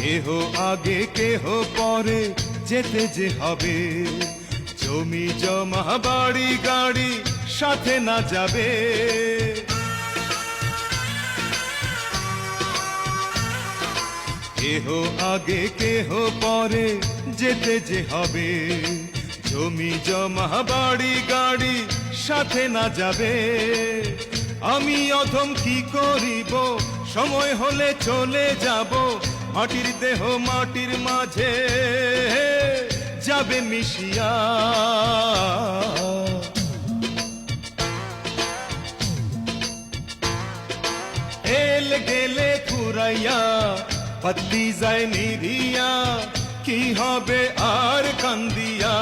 কেহ আগে কেহ পরে যেতে যে হবে, জমি জমা বাড়ি গাড়ি সাথে না যাবে। কেহ আগে কেহ পরে যেতে যে হবে, জমি জমা বাড়ি গাড়ি সাথে না যাবে। আমি অধম কি করিব, সময় হলে চলে যাব, মাটির দেহ মাটির মাঝে যাবে মিশিয়া। এল গেলে ফুরাইয়া পত্তি যায় নিরিয়া, কি হবে আর কান্দিয়া।